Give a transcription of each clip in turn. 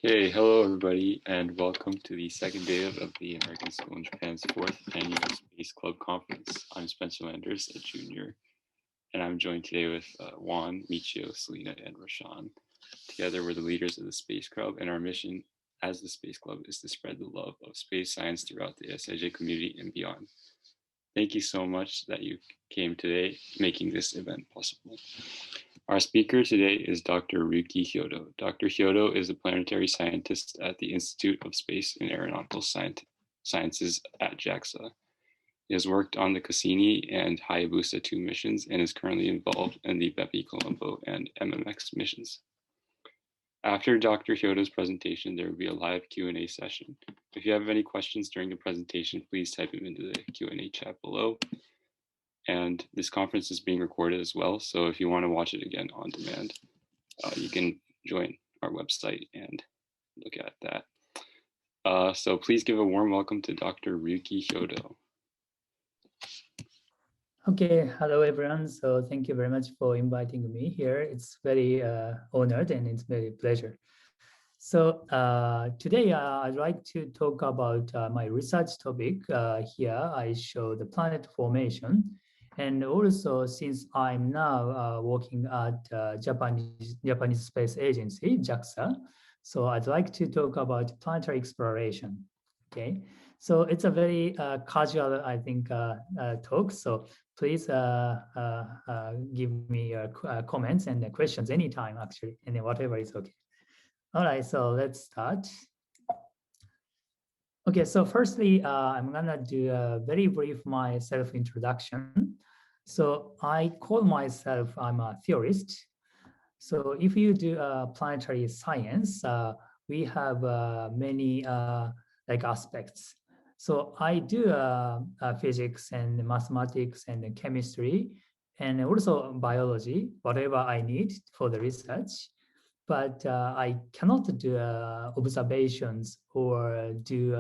Okay, hello everybody, and welcome to the second day of the American School in Japan's 4th Annual Space Club Conference. I'm Spencer Landers, a junior, and I'm joined today with Juan, Michio, Selena, and Rashan. Together, we're the leaders of the Space Club, and our mission as the Space Club is to spread the love of space science throughout the ASIJ community and beyond. Thank you so much that you came today, making this event possible. Our speaker today is Dr. Ryuki Hyodo. Dr. Hyodo is a planetary scientist at the Institute of Space and Aeronautical Sciences at JAXA. He has worked on the Cassini and Hayabusa 2 missions and is currently involved in the BepiColombo and MMX missions. After Dr. Hyodo's presentation, there will be a live Q&A session. If you have any questions during the presentation, please type them into the Q&A chat below. And this conference is being recorded as well, so if you want to watch it again on demand, you can join our website and look at that. So please give a warm welcome to Dr. Ryuki Hyodo. Okay, hello everyone. So thank you very much for inviting me here. It's very honored and it's very pleasure. So today I'd like to talk about my research topic. Here I show the planet formation. And also, since I'm now working at Japanese Space Agency, JAXA, so I'd like to talk about planetary exploration. Okay, so it's a very casual, I think, talk. So please give me comments and questions anytime, actually, and whatever is okay. All right, so let's start. Okay, so firstly, I'm gonna do a very brief my self-introduction. So I call myself, I'm a theorist. So if you do planetary science, we have many like aspects. So I do physics and mathematics and chemistry and also biology, whatever I need for the research. But I cannot do observations or do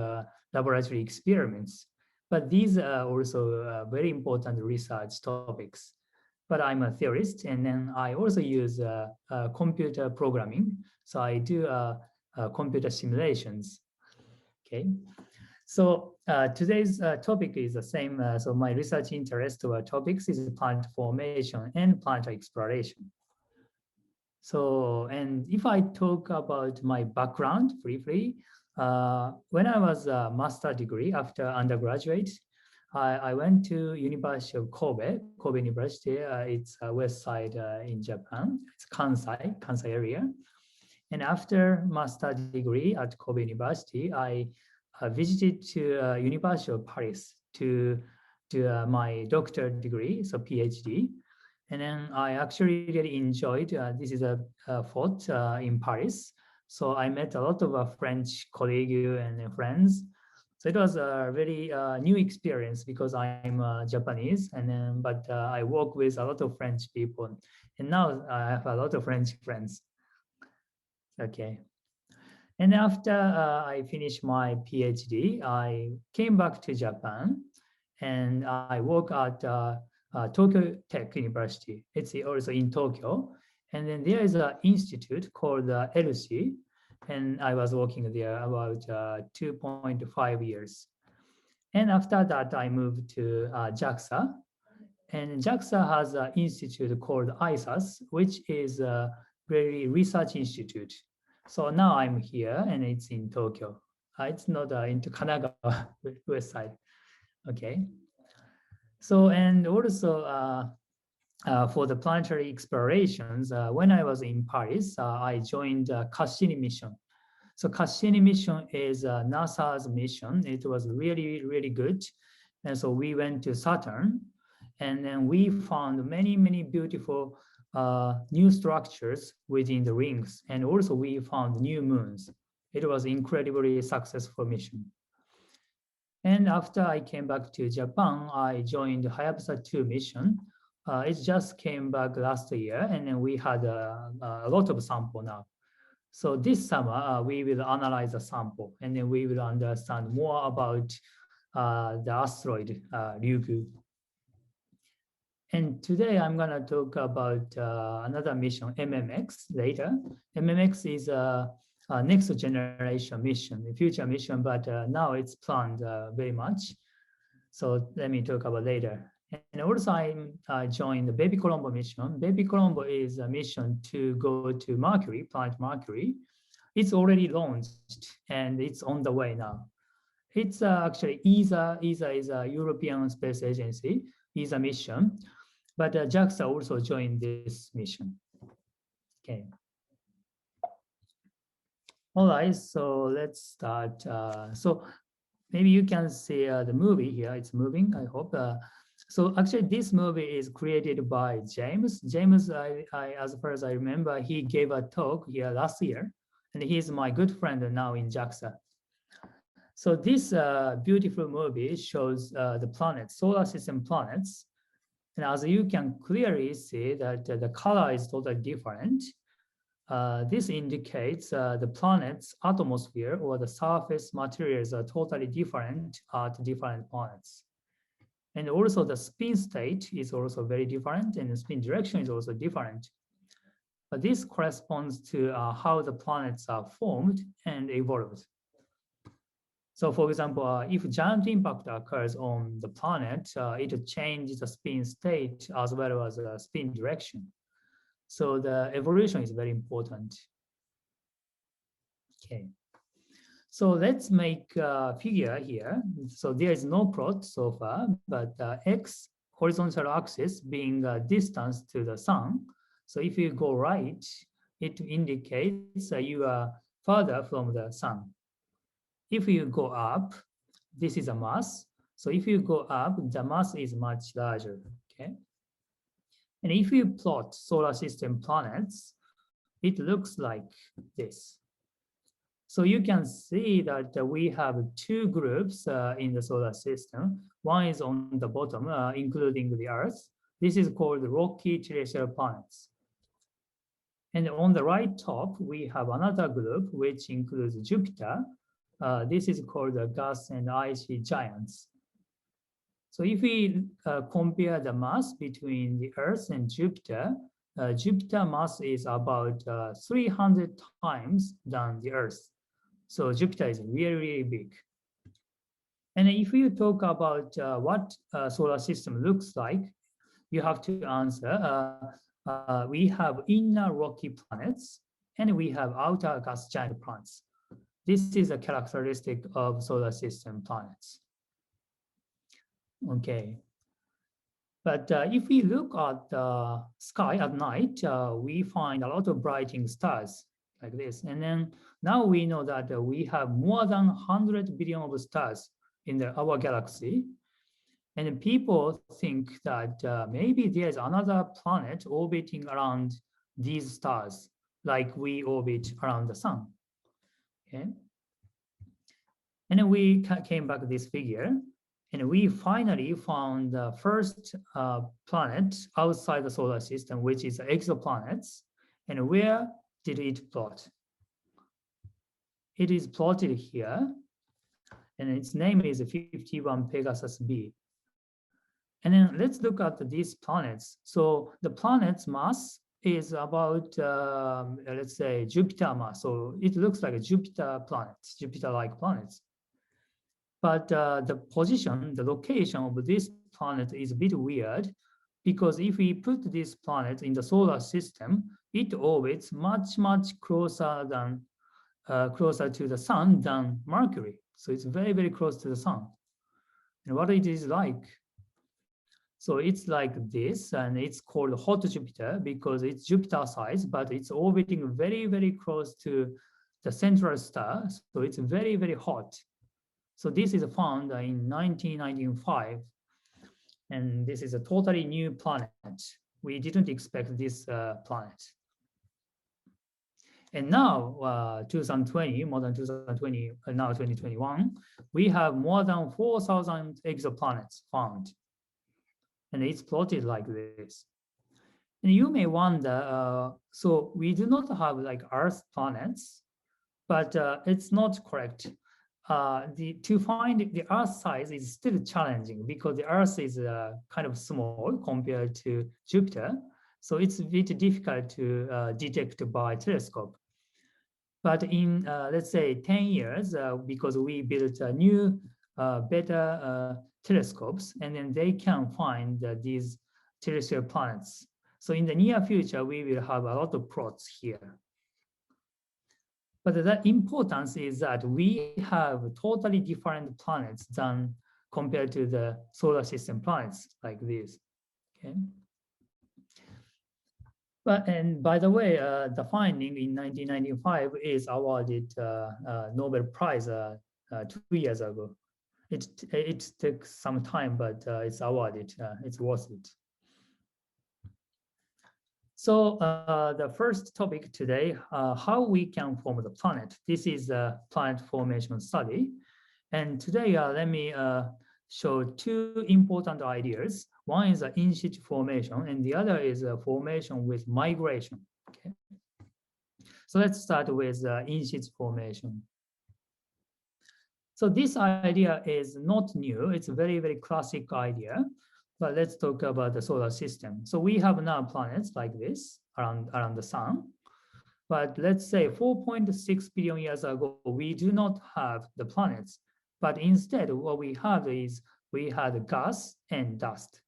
laboratory experiments. But these are also very important research topics. But I'm a theorist, and then I also use computer programming. So I do computer simulations. Okay. So today's topic is the same. So my research interest or topics is planet formation and planetary exploration. So, and if I talk about my background briefly, when I was a master degree after undergraduate, I went to University of Kobe University. It's west side in Japan. It's Kansai area. And after master degree at Kobe University, I visited to University of Paris to do my doctorate degree, so PhD. And then I actually really enjoyed, this is a fort in Paris. So I met a lot of French colleagues and friends. So it was a very new experience because I'm Japanese, and then, but I work with a lot of French people. And now I have a lot of French friends. Okay. And after I finished my PhD, I came back to Japan and I work at Tokyo Tech University. It's also in Tokyo. And then there is an institute called LC, and I was working there about 2.5 years. And after that, I moved to JAXA. And JAXA has an institute called ASIJ, which is a very research institute. So now I'm here, and it's in Tokyo. It's not into Kanagawa west side. Okay. So, and also for the planetary explorations, when I was in Paris, I joined Cassini mission. So Cassini mission is NASA's mission. It was really, really good. And so we went to Saturn, and then we found many, many beautiful new structures within the rings. And also we found new moons. It was incredibly successful mission. And after I came back to Japan, I joined Hayabusa 2 mission. It just came back last year, and then we had a lot of sample now. So this summer, we will analyze the sample, and then we will understand more about the asteroid Ryugu. And today I'm going to talk about another mission, MMX, later. MMX is next generation mission, the future mission, but now it's planned very much. So let me talk about later. And also I joined the BepiColombo mission. BepiColombo is a mission to go to Mercury, planet Mercury. It's already launched and it's on the way now. It's actually ESA. ESA is a European Space Agency, ESA mission, but JAXA also joined this mission. Okay. All right, so let's start. So maybe you can see the movie here. It's moving, I hope. So actually, this movie is created by James. James, as far as I remember, he gave a talk here last year, and he's my good friend now in JAXA. So this beautiful movie shows the planets, solar system planets. And as you can clearly see that the color is totally different. This indicates the planet's atmosphere or the surface materials are totally different at different planets. And also the spin state is also very different and the spin direction is also different. But this corresponds to how the planets are formed and evolved. So for example, if giant impact occurs on the planet, it changes the spin state as well as the spin direction. So the evolution is very important. Okay. So let's make a figure here. So there is no plot so far, but X horizontal axis being distance to the sun. So if you go right, it indicates you are further from the sun. If you go up, this is a mass. So if you go up, the mass is much larger, okay? And if you plot solar system planets, it looks like this. So you can see that we have two groups in the solar system. One is on the bottom, including the Earth. This is called rocky terrestrial planets. And on the right top, we have another group, which includes Jupiter. This is called the gas and icy giants. So if we compare the mass between the Earth and Jupiter, Jupiter mass is about 300 times than the Earth. So Jupiter is really, really big. And if you talk about what solar system looks like, you have to answer. We have inner rocky planets and we have outer gas giant planets. This is a characteristic of solar system planets. Okay. But if we look at the sky at night, we find a lot of brightening stars like this. And then now we know that we have more than 100 billion of stars in our galaxy. And people think that maybe there's another planet orbiting around these stars, like we orbit around the sun. Okay. And then we came back to this figure, and we finally found the first planet outside the solar system, which is exoplanets. And where did it plot? It is plotted here, and its name is 51 Pegasus B. And then let's look at these planets. So the planet's mass is about, let's say, Jupiter mass. So it looks like a Jupiter planets, Jupiter-like planets. But the position, the location of this planet is a bit weird, because if we put this planet in the solar system, it orbits much, much closer than closer to the sun than Mercury. So it's very, very close to the sun. And what it is like? So it's like this, and it's called hot Jupiter because it's Jupiter size, but it's orbiting very, very close to the central star. So it's very, very hot. So this is found in 1995, and this is a totally new planet. We didn't expect this planet. And now, 2020, more than 2020, now 2021, we have more than 4,000 exoplanets found. And it's plotted like this. And you may wonder, so we do not have like Earth planets, but it's not correct. To find the Earth size is still challenging because the Earth is kind of small compared to Jupiter. So it's a bit difficult to detect by telescope. But in, let's say, 10 years, because we built a new, better telescopes, and then they can find these terrestrial planets. So in the near future, we will have a lot of plots here. But the importance is that we have totally different planets than compared to the solar system planets like this. Okay. But, and by the way, the finding in 1995 is awarded Nobel Prize 2 years ago. It took some time, but it's awarded. It's worth it. So the first topic today, how we can form the planet. This is a planet formation study. And today, let me show two important ideas. One is in situ formation, and the other is a formation with migration. Okay. So let's start with in situ formation. So this idea is not new. It's a very, very classic idea. But let's talk about the solar system. So we have now planets like this around the sun. But let's say 4.6 billion years ago, we do not have the planets. But instead, what we have is we had gas and dust.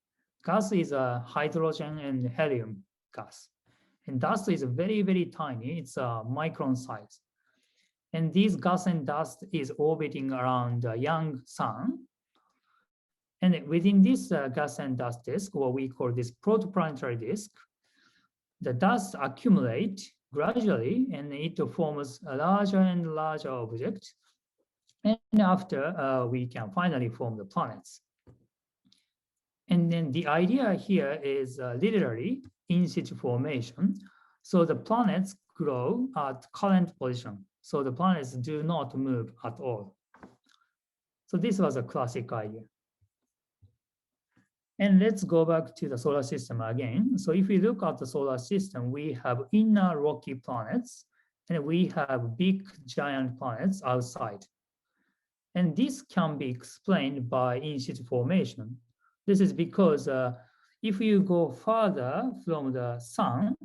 Gas is a hydrogen and helium gas. And dust is very, very tiny. It's a micron size. And this gas and dust is orbiting around a young sun. And within this gas and dust disk, what we call this protoplanetary disk, the dust accumulate gradually, and it forms a larger and larger object. And after, we can finally form the planets. And then the idea here is literally in situ formation. So the planets grow at current position. So the planets do not move at all. So this was a classic idea. And let's go back to the solar system again. So if we look at the solar system, we have inner rocky planets, and we have big giant planets outside. And this can be explained by in situ formation. This is because if you go further from the sun,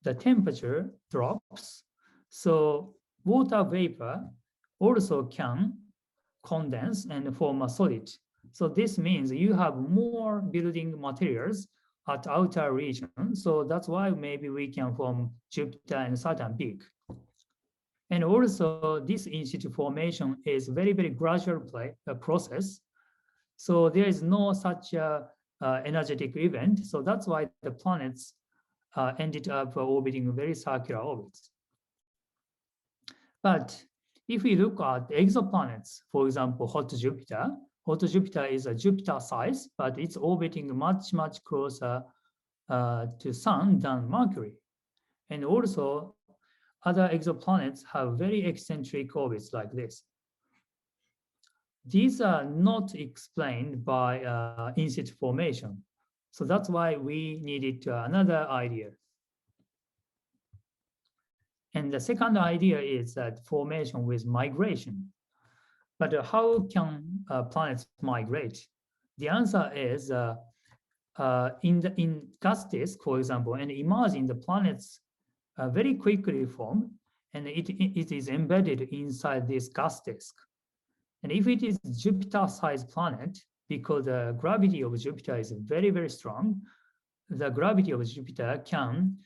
the temperature drops. So water vapor also can condense and form a solid. So this means you have more building materials at outer region. So that's why maybe we can form Jupiter and Saturn big. And also this in situ formation is very, very gradual process. So there is no such energetic event. So that's why the planets ended up orbiting very circular orbits. But if we look at exoplanets, for example, hot Jupiter is a Jupiter size, but it's orbiting much, much closer to Sun than Mercury. And also, other exoplanets have very eccentric orbits like this. These are not explained by in situ formation. So that's why we needed another idea. And the second idea is that formation with migration. But how can planets migrate? The answer is in gas disk, for example, and imagine the planets very quickly form, and it is embedded inside this gas disk. And if it is Jupiter-sized planet, because the gravity of Jupiter is very, very strong, the gravity of Jupiter can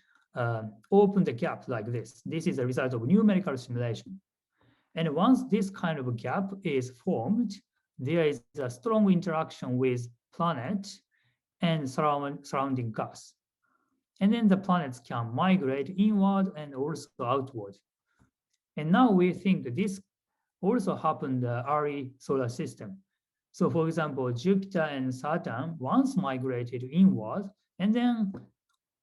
open the gap like this. This is a result of numerical simulation. And once this kind of a gap is formed, there is a strong interaction with planet and surrounding gas. And then the planets can migrate inward and also outward. And now we think this also happened in the early solar system. So for example, Jupiter and Saturn once migrated inward and then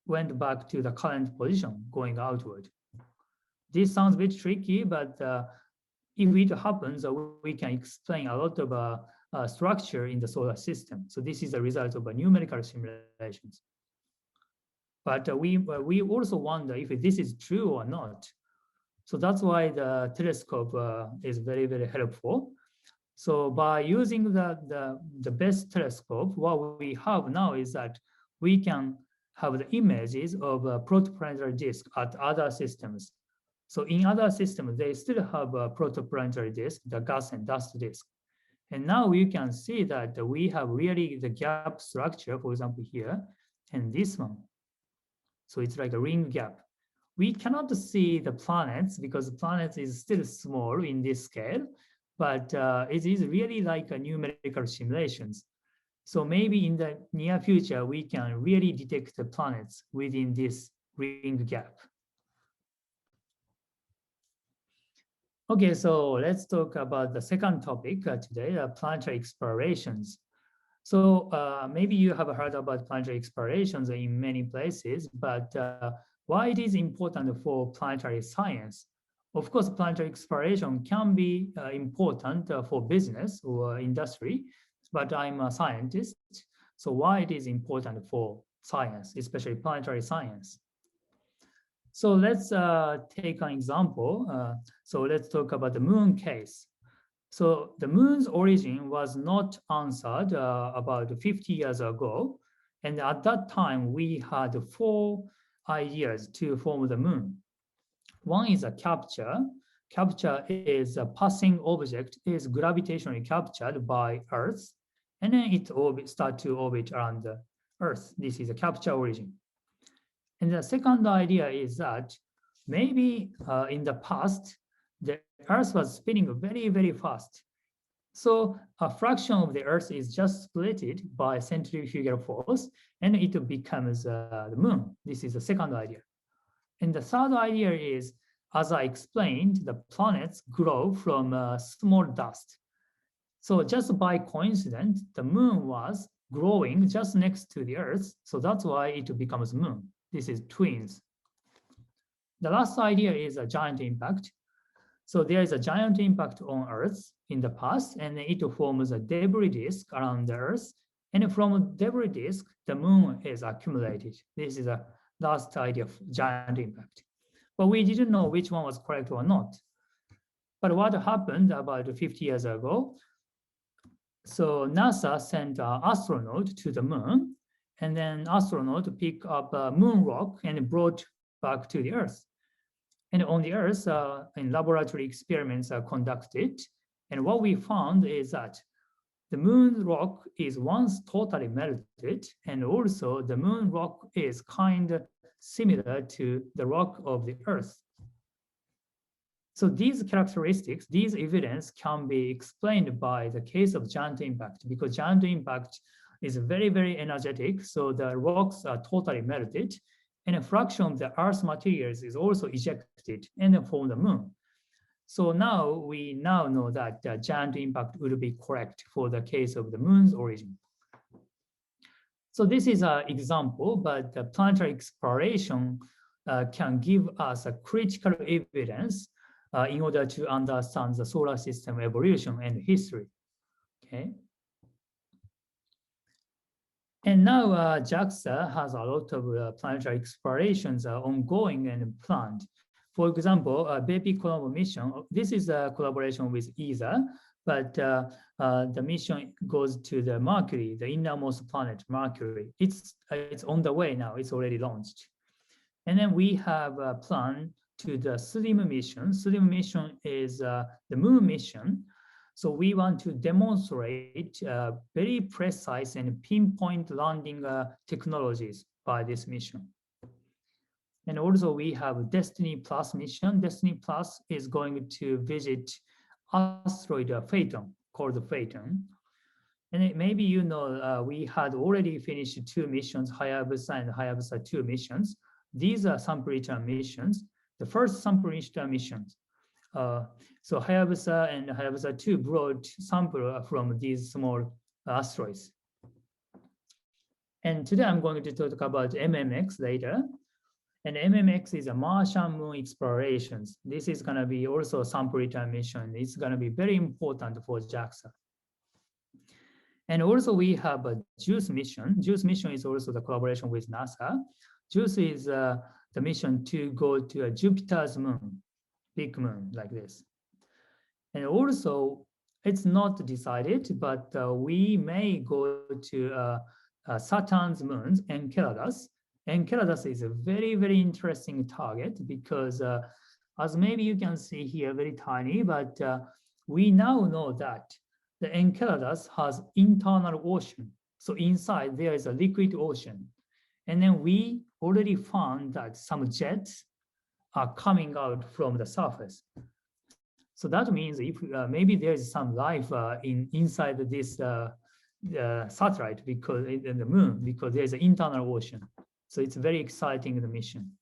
went back to the current position, going outward. This sounds a bit tricky, but if it happens, we can explain a lot of structure in the solar system. So this is a result of numerical simulations. But we also wonder if this is true or not. So that's why the telescope is very, very helpful. So by using the best telescope, what we have now is that we can have the images of a protoplanetary disk at other systems. So in other systems, they still have a protoplanetary disk, the gas and dust disk. And now you can see that we have really the gap structure, for example, here, and this one. So it's like a ring gap. We cannot see the planets because the planets is still small in this scale, but it is really like a numerical simulations. So maybe in the near future, we can really detect the planets within this ring gap. Okay, so let's talk about the second topic today, planetary explorations. So maybe you have heard about planetary explorations in many places, but why it is important for planetary science? Of course, planetary exploration can be important for business or industry, but I'm a scientist. So why it is important for science, especially planetary science? So let's take an example. So let's talk about the moon case. So the moon's origin was not answered about 50 years ago. And at that time, we had 4 ideas to form the moon. One is a capture. Capture is a passing object is gravitationally captured by Earth, and then it start to orbit around the Earth. This is a capture origin. And the second idea is that maybe in the past, the Earth was spinning very, very fast. So a fraction of the Earth is just split by centrifugal force, and it becomes the moon. This is the second idea. And the third idea is, as I explained, the planets grow from small dust. So just by coincidence, the moon was growing just next to the Earth. So that's why it becomes moon. This is twins. The last idea is a giant impact. So there is a giant impact on Earth in the past, and it forms a debris disk around the Earth. And from a debris disk, the moon is accumulated. This is a last idea of giant impact. But we didn't know which one was correct or not. But what happened about 50 years ago? So NASA sent an astronaut to the moon, and then astronaut picked up a moon rock and brought back to the Earth. And on the Earth, in laboratory experiments are conducted. And what we found is that the moon rock is once totally melted, and also the moon rock is kind of similar to the rock of the Earth. So these characteristics, these evidence can be explained by the case of giant impact, because giant impact is very, very energetic. So the rocks are totally melted, and a fraction of the Earth's materials is also ejected and then form the moon. So now we know that the giant impact would be correct for the case of the moon's origin. So this is an example, but the planetary exploration can give us a critical evidence in order to understand the solar system evolution and history. Okay. And now JAXA has a lot of planetary explorations ongoing and planned. For example, BepiColombo mission, this is a collaboration with ESA, but the mission goes to the Mercury, the innermost planet, Mercury. It's on the way now, it's already launched. And then we have a plan to the SLIM mission. SLIM mission is the moon mission. So we want to demonstrate very precise and pinpoint landing technologies by this mission. And also we have Destiny Plus mission. Destiny Plus is going to visit asteroid Phaeton, called Phaeton. And maybe you know we had already finished 2 missions, Hayabusa and Hayabusa 2 missions. These are sample return missions. The first sample return missions. So Hayabusa and Hayabusa 2 brought sample from these small asteroids. And today I'm going to talk about MMX later. And MMX is a Martian moon explorations. This is going to be also a sample return mission. It's going to be very important for JAXA. And also we have a JUICE mission. JUICE mission is also the collaboration with NASA. JUICE is the mission to go to a Jupiter's moon, big moon like this. And also it's not decided, but we may go to Saturn's moons, Enceladus. Enceladus is a very, very interesting target because as maybe you can see here, very tiny, but we now know that the Enceladus has internal ocean. So inside there is a liquid ocean. And then we already found that some jets are coming out from the surface. So that means if maybe there is some life inside this satellite because in the moon, because there's an internal ocean. So it's very exciting the mission.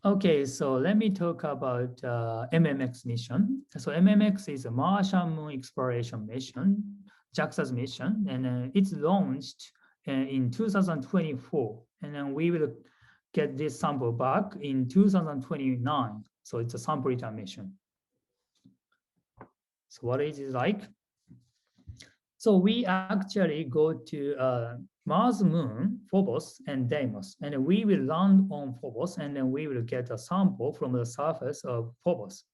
Okay, so let me talk about MMX mission. So MMX is a Martian moon exploration mission, JAXA's mission, and it's launched in 2024. And then we will get this sample back in 2029. So it's a sample return mission. So what is it like? So we actually go to Mars, Moon, Phobos, and Deimos, and we will land on Phobos, and then we will get a sample from the surface of Phobos.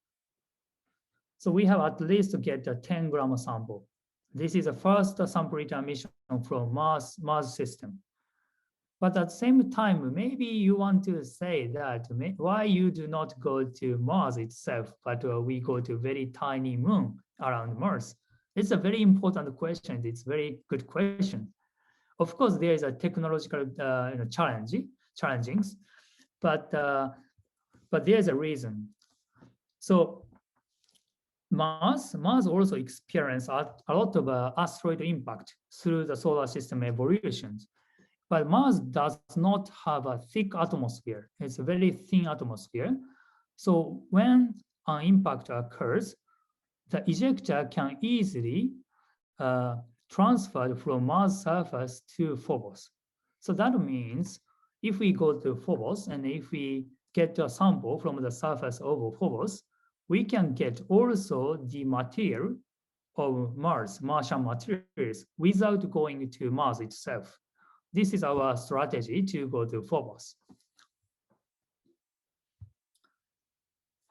So we have at least to get a 10-gram sample. This is the first sample return mission from Mars system. But at the same time, maybe you want to say that why you do not go to Mars itself, but we go to very tiny moon around Mars. It's a very important question. It's a very good question. Of course, there is a technological challengings, but there's a reason. So Mars also experiences a lot of asteroid impact through the solar system evolutions. But Mars does not have a thick atmosphere. It's a very thin atmosphere. So when an impact occurs, the ejector can easily transfer from Mars surface to Phobos. So that means if we go to Phobos and if we get a sample from the surface of Phobos, we can get also the material of Mars, Martian materials, without going to Mars itself. This is our strategy to go to Phobos.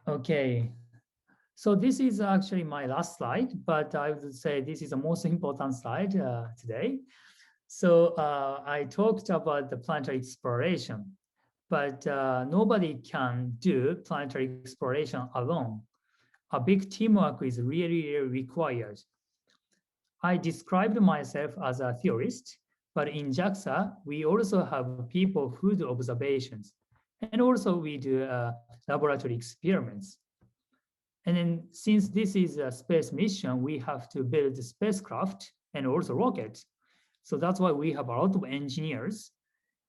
Okay, so this is actually my last slide, but I would say this is the most important slide today. So I talked about the planetary exploration, but nobody can do planetary exploration alone. A big teamwork is really required. I described myself as a theorist, but in JAXA, we also have people who do observations, and also we do laboratory experiments. And then since this is a space mission, we have to build the spacecraft and also rockets. So that's why we have a lot of engineers.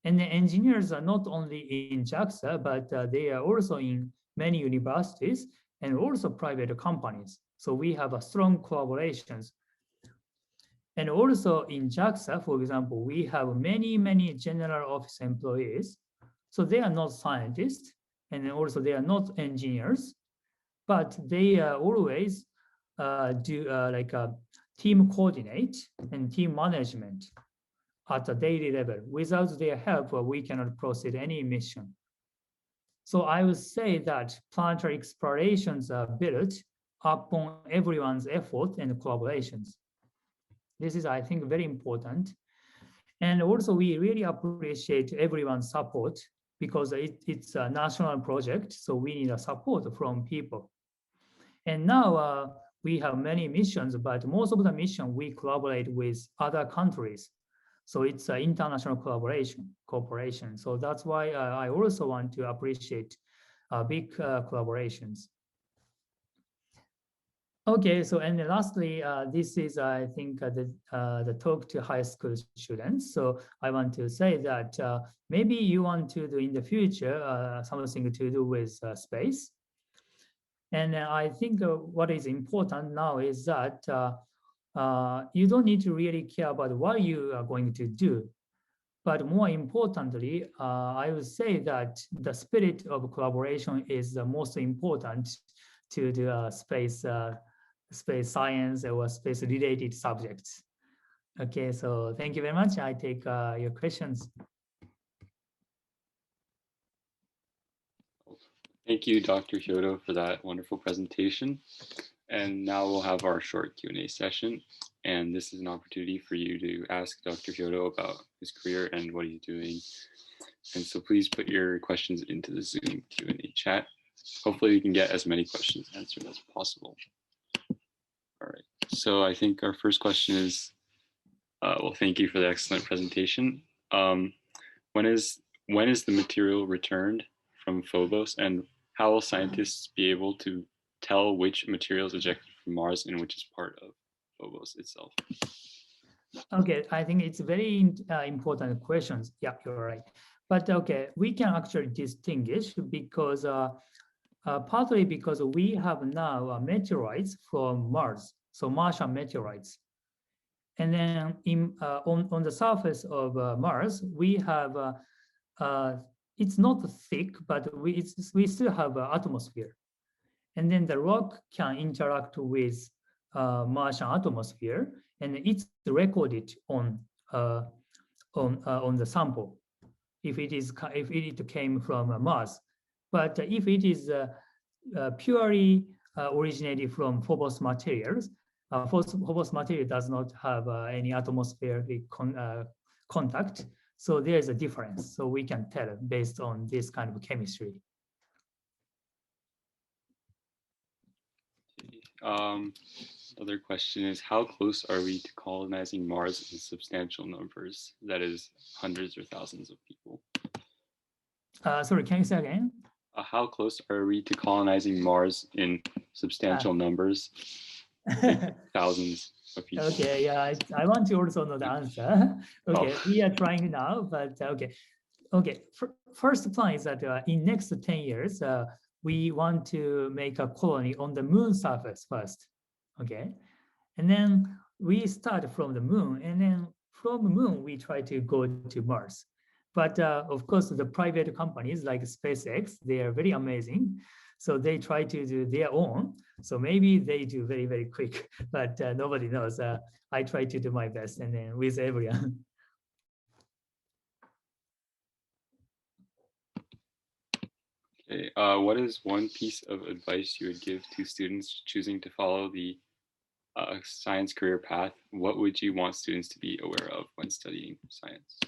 And the engineers are not only in JAXA, but they are also in many universities and also private companies. So we have a strong collaborations. And also in JAXA, for example, we have many general office employees. So they are not scientists, and also they are not engineers, but they always do like a team coordinate and team management at a daily level. Without their help, we cannot proceed any mission. So I would say that planetary explorations are built upon everyone's effort and collaborations. This is, I think, very important. And also, we really appreciate everyone's support because it's a national project, so we need a support from people. And now we have many missions, but most of the mission we collaborate with other countries. So it's an international cooperation. So that's why I also want to appreciate big collaborations. Okay, so and lastly, this is, I think, the talk to high school students. So I want to say that maybe you want to do in the future something to do with space. And I think what is important now is that you don't need to really care about what you are going to do. But more importantly, I would say that the spirit of collaboration is the most important to the space science or space related subjects. Okay, so thank you very much. I take your questions. Thank you, Dr. Hyodo, for that wonderful presentation. And now we'll have our short Q&A session. And this is an opportunity for you to ask Dr. Hyodo about his career and what he's doing. And so please put your questions into the Zoom Q&A chat. Hopefully we can get as many questions answered as possible. All right, so I think our first question is, well, thank you for the excellent presentation. When is the material returned from Phobos, and how will scientists be able to tell which material is ejected from Mars and which is part of Phobos itself? Okay, I think it's very important questions. Yeah, you're right. But okay, we can actually distinguish because partly because we have now meteorites from Mars, so Martian meteorites. And then on the surface of Mars, we have, it's not thick, but we still have an atmosphere. And then the rock can interact with Martian atmosphere, and it's recorded on the sample if it came from Mars. But if it is purely originated from Phobos materials, Phobos material does not have any atmospheric contact, so there is a difference. So we can tell based on this kind of chemistry. Other question is, how close are we to colonizing Mars in substantial numbers? That is, hundreds or thousands of people. Sorry, can you say again? How close are we to colonizing Mars in substantial numbers? Thousands of people. Okay, yeah, I want to also know the answer. Okay, we are trying now, but okay. First plan is that in next 10 years, we want to make a colony on the moon surface first, okay? And then we start from the moon, and then from the moon, we try to go to Mars. But of course, the private companies like SpaceX, they are very amazing. So they try to do their own. So maybe they do very, very quick, but nobody knows. I try to do my best, and then with everyone. Okay, what is one piece of advice you would give to students choosing to follow the science career path? What would you want students to be aware of when studying science?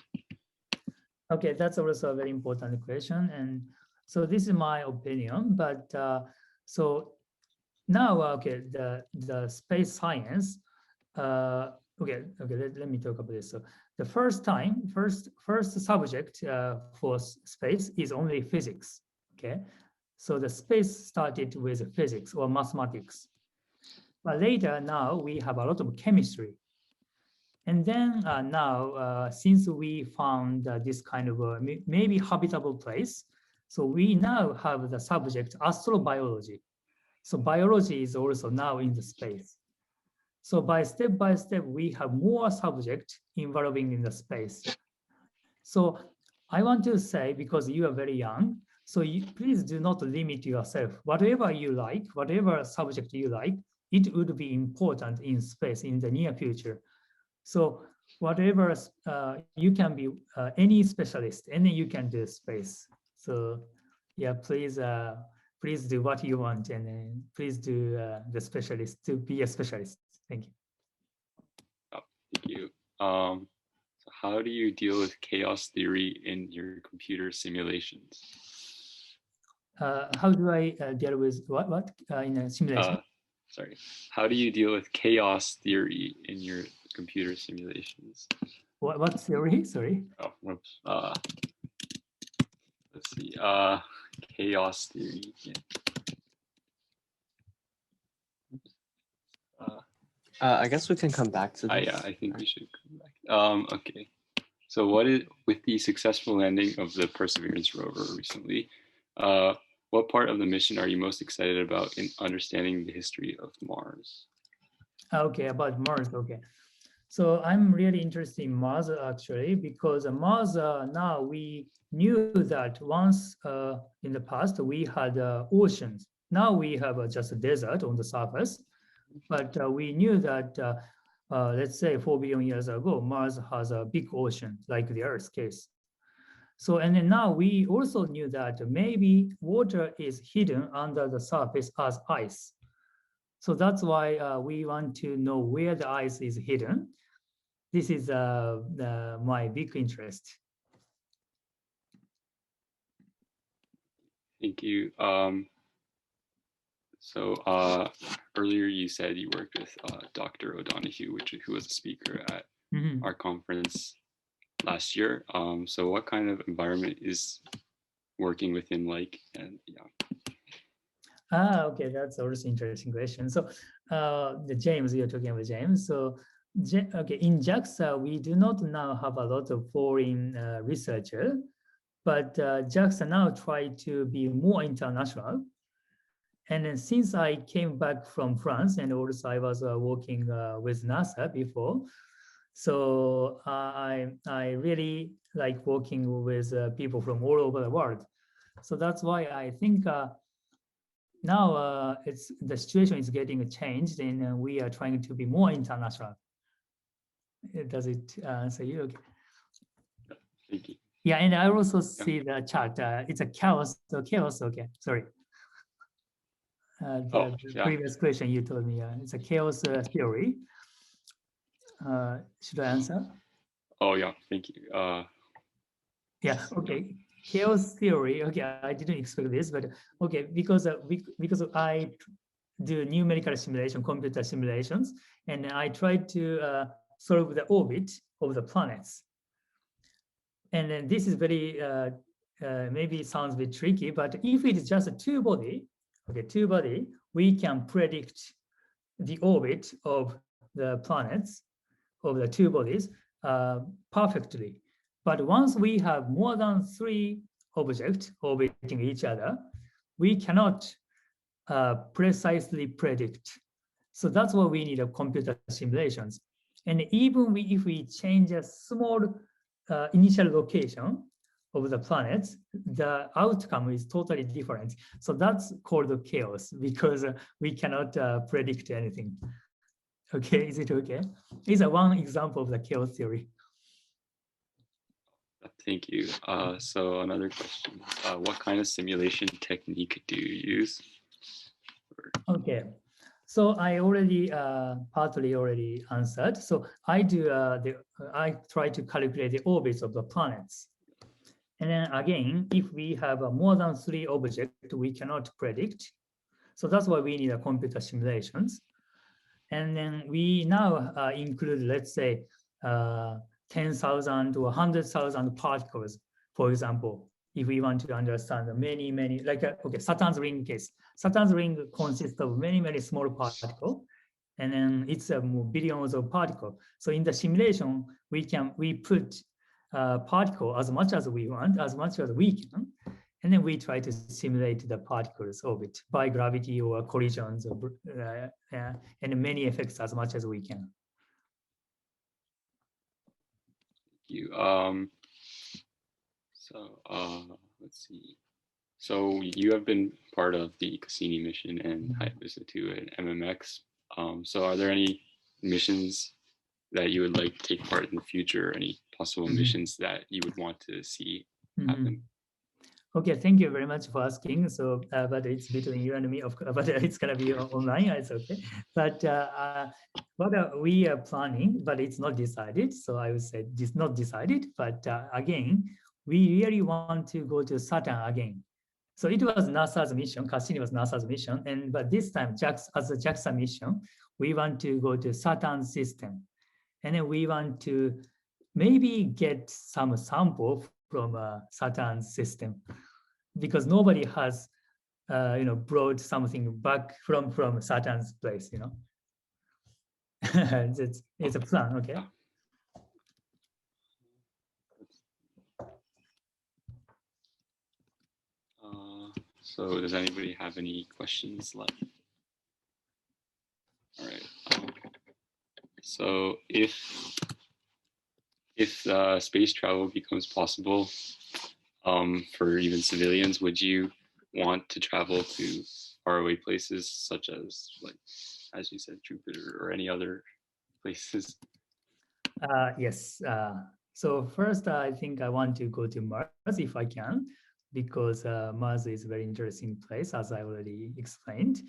Okay, that's also a very important question. And so this is my opinion, but so now, okay, the space science, let me talk about this. So the first subject for space is only physics, okay? So the space started with physics or mathematics. But later now we have a lot of chemistry. And then now, since we found this kind of maybe habitable place, so we now have the subject astrobiology. So biology is also now in the space. So by step, we have more subject involving in the space. So I want to say, because you are very young, so please do not limit yourself. Whatever you like, whatever subject you like, it would be important in space in the near future. So whatever you can be any specialist, and then you can do space. So yeah, please do what you want, and then please do the specialist to be a specialist. Thank you. Oh, thank you. So how do you deal with chaos theory in your computer simulations? How do I deal with what in a simulation? Sorry. How do you deal with chaos theory in your computer simulations? What theory? Sorry. Oh, whoops. Let's see. Chaos theory. Yeah. I guess we can come back to this. Yeah, I think we should come back. Okay. So with the successful landing of the Perseverance rover recently, what part of the mission are you most excited about in understanding the history of Mars? Okay, about Mars. Okay. So I'm really interested in Mars actually, because Mars now we knew that once in the past we had oceans. Now we have just a desert on the surface, but we knew that let's say 4 billion years ago, Mars has a big ocean like the Earth's case. So and then now we also knew that maybe water is hidden under the surface as ice. So that's why we want to know where the ice is hidden. This is my big interest. Thank you. So earlier you said you worked with Dr. O'Donoghue, who was a speaker at our conference last year. So what kind of environment is working with him like? And yeah. Okay, that's also interesting question. So the James, you're talking about James. So okay, in JAXA, we do not now have a lot of foreign researchers, but JAXA now try to be more international. And then since I came back from France, and also I was working with NASA before, so I really like working with people from all over the world. So that's why I think now it's the situation is getting changed, and we are trying to be more international. Does it answer you? Okay. Thank you. Yeah, and I also see the chart. It's a chaos. So chaos. Okay, sorry. The previous question you told me, it's a chaos theory. Should I answer? Oh yeah, thank you. Yeah, okay. Chaos theory. Okay, I didn't expect this, but okay, because I do numerical simulation, computer simulations, and I try to solve the orbit of the planets. And then this is very maybe sounds a bit tricky, but if it is just a two body, we can predict the orbit of the planets of the two bodies perfectly. But once we have more than 3 objects orbiting each other, we cannot precisely predict. So that's why we need a computer simulations. And even if we change a small initial location of the planets, the outcome is totally different. So that's called chaos because we cannot predict anything. Okay, is it okay? It's one example of the chaos theory. Thank you. So another question, what kind of simulation technique do you use? Okay, so I already partly already answered. So I do I try to calculate the orbits of the planets. And then again, if we have more than 3 objects, we cannot predict. So that's why we need a computer simulations. And then we now include, let's say, 10,000 to 100,000 particles, for example, if we want to understand many, like, okay, Saturn's ring case. Saturn's ring consists of many small particles, and then it's billions of particles. So in the simulation, we put particle as much as we want, as much as we can, and then we try to simulate the particles orbit by gravity or collisions or, and many effects as much as we can. Thank you. Let's see. So you have been part of the Cassini mission and Hayabusa 2 and MMX. So are there any missions that you would like to take part in the future? Any possible missions that you would want to see happen? Okay, thank you very much for asking. So, but it's between you and me, of course, but it's gonna be online. It's okay. But what we are planning, but it's not decided. So I would say it's not decided. But again, we really want to go to Saturn again. So it was NASA's mission. Cassini was NASA's mission, and but this time, as a JAXA mission, we want to go to Saturn system, and then we want to maybe get some sample from Saturn system, because nobody has, brought something back from Saturn's place. It's a plan. Okay. So does anybody have any questions left? All right. So if space travel becomes possible for even civilians, would you want to travel to faraway places such as, like, as you said, Jupiter or any other places? Yes. So first, I think I want to go to Mars if I can, because Mars is a very interesting place, as I already explained.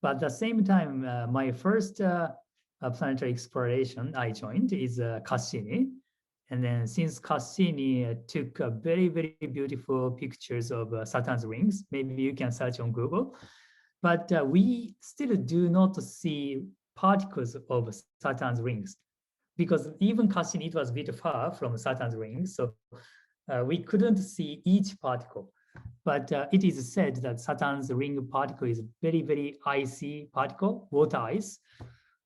But at the same time, my first planetary exploration I joined is Cassini. And then since Cassini took very, very beautiful pictures of Saturn's rings, maybe you can search on Google, but we still do not see particles of Saturn's rings because even Cassini, it was a bit far from Saturn's rings, so we couldn't see each particle. But it is said that Saturn's ring particle is very, very icy particle, water ice.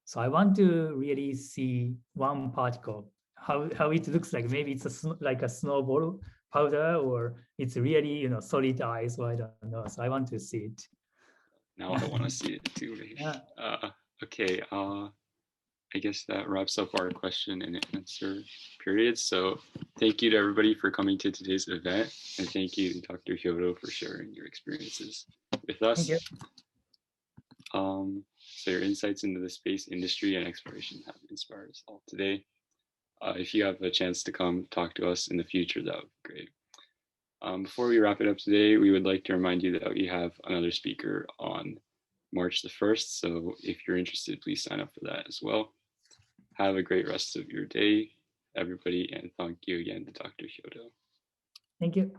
So I want to really see one particle, how it looks like. Maybe it's like a snowball powder, or it's really solid ice. So I don't know. So I want to see it. Now I want to see it too. Yeah. Okay. I guess that wraps up our question and answer period. So thank you to everybody for coming to today's event, and thank you to Dr. Hyodo for sharing your experiences with us. Thank you. So your insights into the space industry and exploration have inspired us all today. If you have a chance to come talk to us in the future, that would be great. Before we wrap it up today, we would like to remind you that we have another speaker on March the 1st. So if you're interested, please sign up for that as well. Have a great rest of your day, everybody, and thank you again to Dr. Hyodo. Thank you.